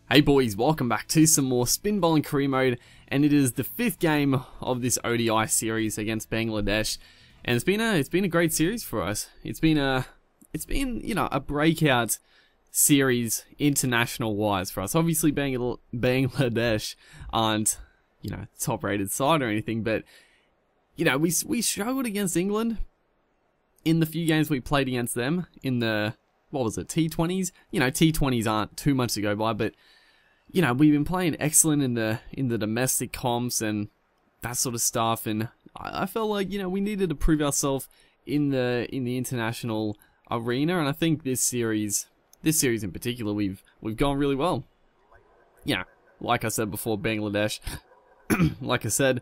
Hey boys, welcome back to some more spin bowling career mode, and it is the 5th game of this ODI series against Bangladesh, and it's been a great series for us. It's been a breakout series international wise for us. Obviously Bangladesh aren't top rated side or anything, but we struggled against England in the few games we played against them in the T20s. T20s aren't too much to go by, but we've been playing excellent in the domestic comps and that sort of stuff, and I felt like we needed to prove ourselves in the international arena, and I think this series in particular we've gone really well. Like I said before, Bangladesh, like I said,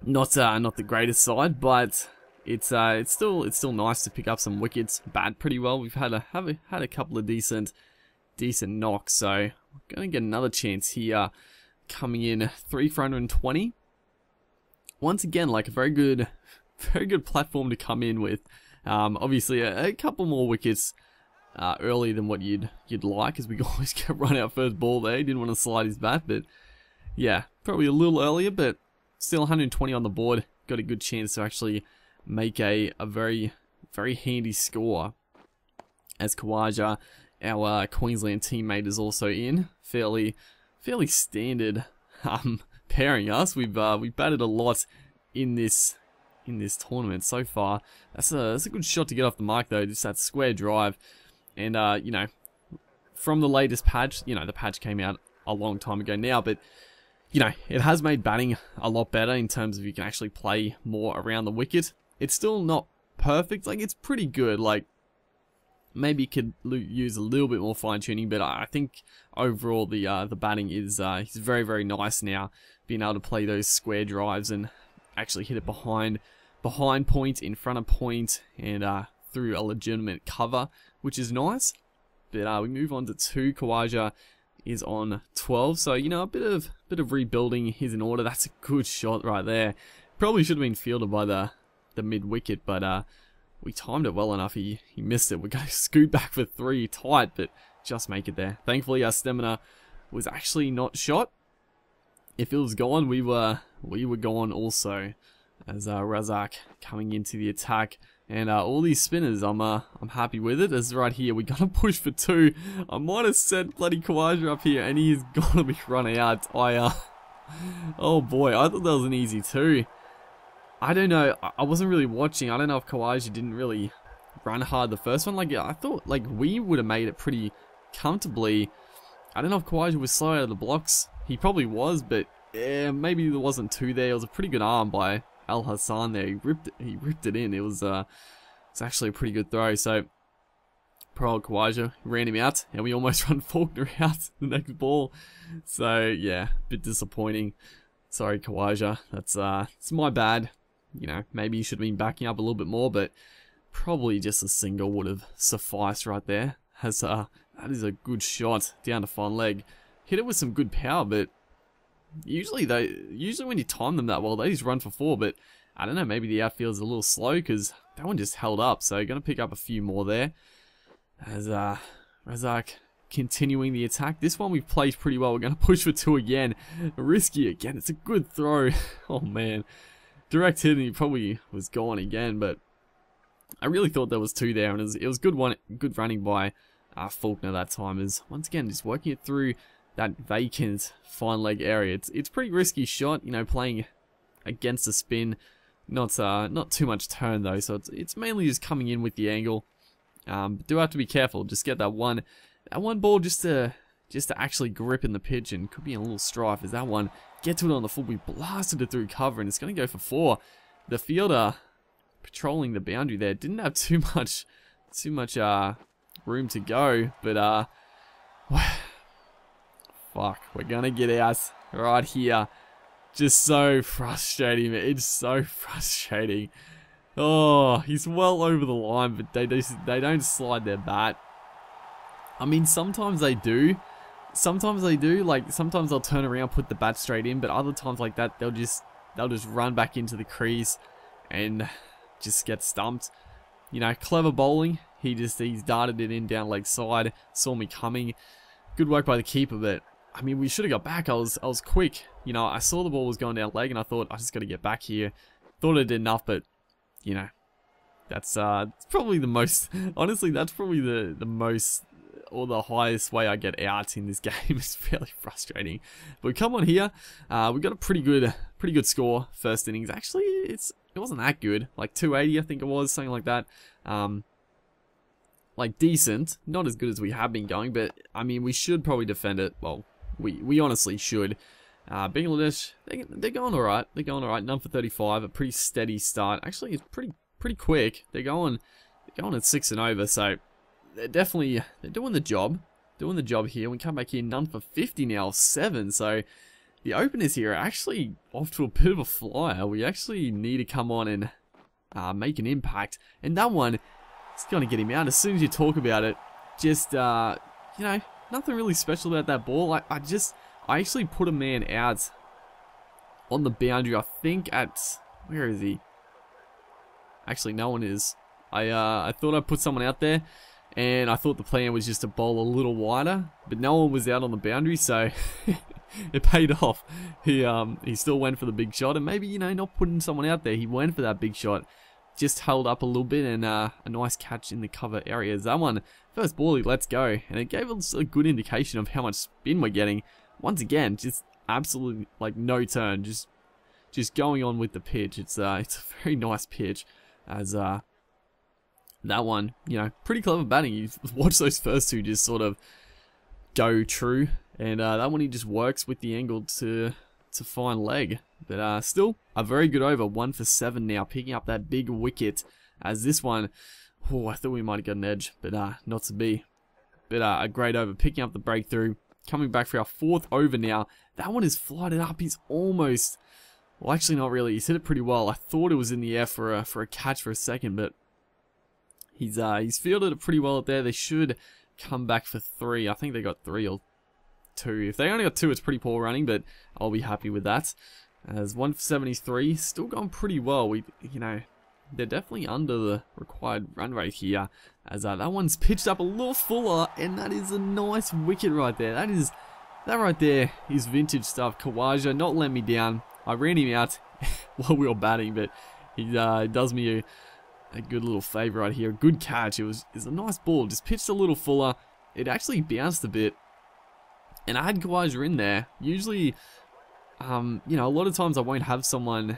not the greatest side, but it's still nice to pick up some wickets, bat pretty well. We've had a couple of decent knocks, so we're gonna get another chance here, coming in 3 for 120. Once again, like a very good platform to come in with. Obviously a couple more wickets earlier than what you'd like, as we always get run out first ball there. He didn't want to slide his bat, but yeah, probably a little earlier, but still 120 on the board. Got a good chance to actually make a very handy score, as Khawaja, our Queensland teammate, is also in. Fairly standard pairing us. We've batted a lot in this tournament so far. That's a good shot to get off the mark though, just that square drive. And from the latest patch, the patch came out a long time ago now, but it has made batting a lot better in terms of you can actually play more around the wicket. It's still not perfect, like it's pretty good, like maybe you could use a little bit more fine tuning, but I think overall the batting is very nice now, being able to play those square drives and actually hit it behind point, in front of point, and through a legitimate cover, which is nice. But we move on to 2. Khawaja is on 12, so a bit of rebuilding is in order. That's a good shot right there. Probably should have been fielded by the mid wicket, but we timed it well enough. He missed it. We're going to scoot back for 3 tight, but just make it there. Thankfully our stamina was actually not shot. If it was gone, we were gone also, as Razak coming into the attack. And all these spinners, I'm happy with it. As right here, we're gonna push for 2. I might have set bloody Khawaja up here, and he's gonna be running out. Oh boy, I thought that was an easy 2. I don't know. I wasn't really watching. I don't know if Khawaja didn't really run hard the first one. Like I thought, like we would have made it pretty comfortably. I don't know if Khawaja was slow out of the blocks. He probably was, but maybe there wasn't 2 there. It was a pretty good arm by Al Hassan there. He ripped it in. It was actually a pretty good throw. So poor old Khawaja ran him out, and we almost run Faulkner out the next ball. So yeah, a bit disappointing. Sorry Khawaja, it's my bad. Maybe you should have been backing up a little bit more, but probably just a single would have sufficed right there. That is a good shot down to fine leg. Hit it with some good power, but usually when you time them that well, they just run for 4. But I don't know, maybe the outfield's a little slow, because that one just held up. So gonna pick up a few more there, as Razak continuing the attack. This one we've played pretty well. We're gonna push for 2 again. Risky again. It's a good throw. Oh man, direct hit, and he probably was gone again. But I really thought there was 2 there, and it was good running by Faulkner that time. Is once again just working it through that vacant fine leg area. It's pretty risky shot, playing against the spin. Not too much turn though, so it's mainly just coming in with the angle. But do have to be careful. Just get that one ball just to actually grip in the pitch, and could be in a little strife as that one gets to it on the full. We blasted it through cover, and it's going to go for 4. The fielder patrolling the boundary there didn't have too much room to go, but fuck, we're gonna get out right here. Just so frustrating, man. It's so frustrating. Oh, he's well over the line, but they don't slide their bat. I mean, sometimes they do. Like sometimes they'll turn around, put the bat straight in, but other times like that, they'll just run back into the crease and just get stumped. Clever bowling. He's darted it in down leg side, saw me coming. good work by the keeper, but I mean, we should have got back. I was quick. You know, I saw the ball was going down leg, and I thought, I just got to get back here. Thought I did enough, but, you know, that's probably the most, honestly, that's probably the most, or the highest way I get out in this game. It's fairly frustrating. But we come on here, we got a pretty good score, first innings. Actually, it wasn't that good, like 280, I think it was, something like that. Like decent, not as good as we have been going, but I mean, we should probably defend it. Well, we honestly should. Bangladesh, they're going alright. They're going alright. None for 35, a pretty steady start. Actually, it's pretty quick. They're going at 6 and over, so they're doing the job. Doing the job here. We come back here, none for 50 now, 7. So the openers here are actually off to a bit of a flyer. We actually need to come on and make an impact. And that one, it's going to get him out. As soon as you talk about it, just, you know, nothing really special about that ball. I actually put a man out on the boundary, I think at, where is he? Actually, no one is. I thought I put someone out there, and I thought the plan was just to bowl a little wider, but no one was out on the boundary, so it paid off. He still went for the big shot, and maybe, you know, not putting someone out there, he went for that big shot. Just held up a little bit, and a nice catch in the cover areas. That one, first ball, he lets go, and it gave us a good indication of how much spin we're getting. Once again, just absolutely like no turn, just going on with the pitch. It's a very nice pitch, as that one, you know, pretty clever batting. You watch those first two just sort of go true, and that one he just works with the angle to find leg. But still, a very good over, 1 for 7 now, picking up that big wicket, as this one, oh, I thought we might have got an edge, but not to be. But a great over, picking up the breakthrough, coming back for our 4th over now. That one is flighted up, he's almost, well, actually not really, he's hit it pretty well. I thought it was in the air for a catch for a second, but he's fielded it pretty well up there. They should come back for 3, I think they got 3 or 2. If they only got 2, it's pretty poor running, but I'll be happy with that. As 1 for 73, still going pretty well. You know, they're definitely under the required run rate here. As that one's pitched up a little fuller, and that is a nice wicket right there. That right there is vintage stuff. Kawaja not letting me down. I ran him out while we were batting, but he does me a good little favour right here. A good catch. It's a nice ball. Just pitched a little fuller. It actually bounced a bit, and I had Kawaja in there. Usually, you know, a lot of times I won't have someone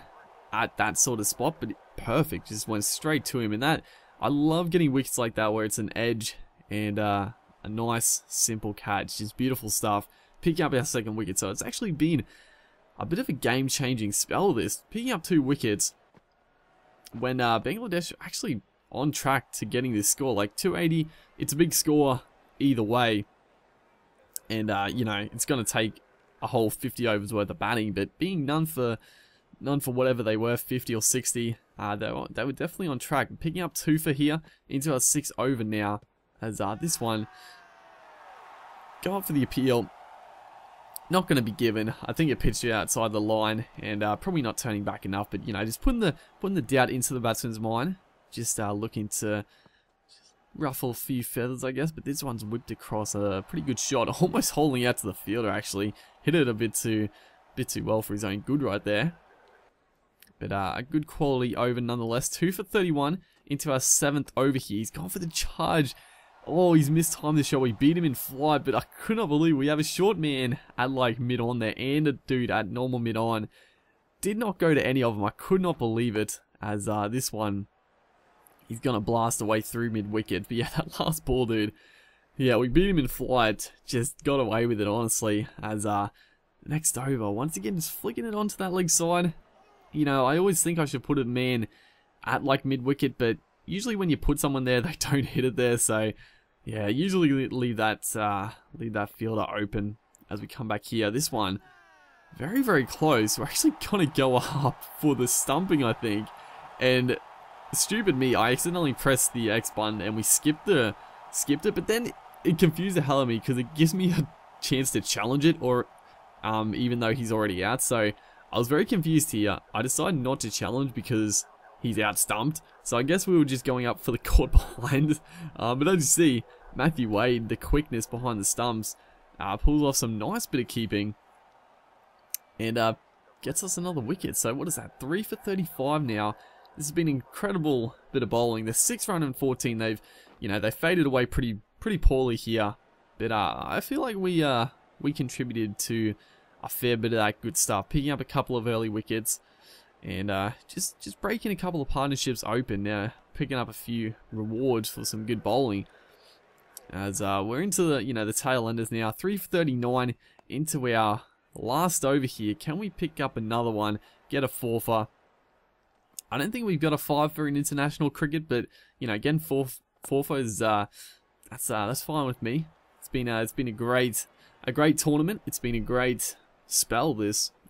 at that sort of spot, but perfect, just went straight to him. And that, I love getting wickets like that where it's an edge and a nice simple catch. Just beautiful stuff. Picking up our 2nd wicket, so it's actually been a bit of a game-changing spell, this. Picking up 2 wickets when Bangladesh are actually on track to getting this score. Like 280, it's a big score either way, and you know, it's going to take a whole 50 overs worth of batting, but being none for whatever they were, 50 or 60, they were definitely on track. Picking up 2 for here into our 6th over now, as this one go up for the appeal. Not going to be given. I think it pitched outside the line, and probably not turning back enough, but you know, just putting the doubt into the batsman's mind, just looking to ruffle a few feathers, I guess. But this one's whipped across, a pretty good shot, almost holding out to the fielder. Actually hit it a bit too well for his own good right there. But a good quality over nonetheless. 2 for 31 into our 7th over here. He's gone for the charge. Oh, he's mistimed the shot. We beat him in flight, but I could not believe we have a short man at like mid-on there and a dude at normal mid-on. Did not go to any of them. I could not believe it, as this one, he's going to blast away through mid-wicket. But yeah, that last ball, dude. Yeah, we beat him in flight. Just got away with it, honestly. As next over, once again, just flicking it onto that leg side. You know, I always think I should put a man at like mid-wicket, but usually when you put someone there, they don't hit it there. So yeah, usually leave that fielder open as we come back here. This one, very, very close. We're actually going to go up for the stumping, I think. And stupid me, I accidentally pressed the X button and we skipped it, but then it confused the hell out of me because it gives me a chance to challenge it, or even though he's already out. So I was very confused here. I decided not to challenge because he's out stumped. So I guess we were just going up for the caught behind. But as you see, Matthew Wade, the quickness behind the stumps, Pulls off some nice bit of keeping. And gets us another wicket. So what is that? 3 for 35 now. This has been an incredible bit of bowling. The 6 run and 14. They've, they faded away pretty poorly here. But I feel like we contributed to a fair bit of that good stuff, picking up a couple of early wickets, and just breaking a couple of partnerships open. Now picking up a few rewards for some good bowling. As we're into the tail enders now. 3 for 39 into our last over here. Can we pick up another one? Get a 4 for? I don't think we've got a 5 for in international cricket, but again, 4 for is that's fine with me. It's been a great tournament. It's been a great spell,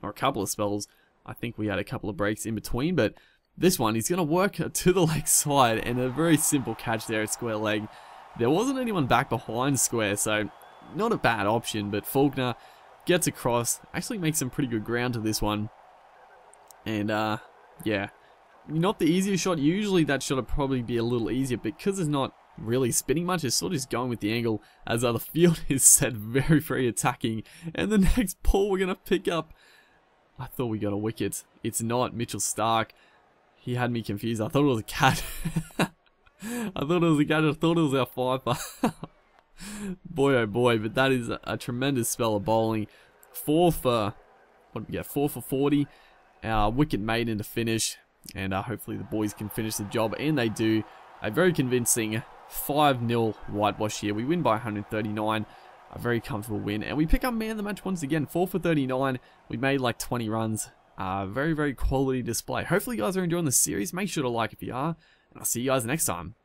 or a couple of spells. I think we had a couple of breaks in between, but this one, he's going to work to the leg side, and a very simple catch there at square leg. There wasn't anyone back behind square, so not a bad option, but Faulkner gets across, actually makes some pretty good ground to this one. And yeah, not the easiest shot. Usually that shot would probably be a little easier, because it's not really spinning much. It's sort of just going with the angle, as the field is set very attacking. And the next ball we're going to pick up, I thought we got a wicket. It's not. Mitchell Stark, he had me confused. I thought it was a cat. I thought it was a cat. I thought it was our 5. Boy oh boy, but that is a tremendous spell of bowling. 4 for, what did we get? 4 for 40. Our wicket made into finish, and hopefully the boys can finish the job, and they do. A very convincing 5-0 whitewash here. We win by 139. A very comfortable win, and we pick up man of the match once again. 4 for 39. We made like 20 runs. Very quality display. Hopefully you guys are enjoying the series. Make sure to like if you are, and I'll see you guys next time.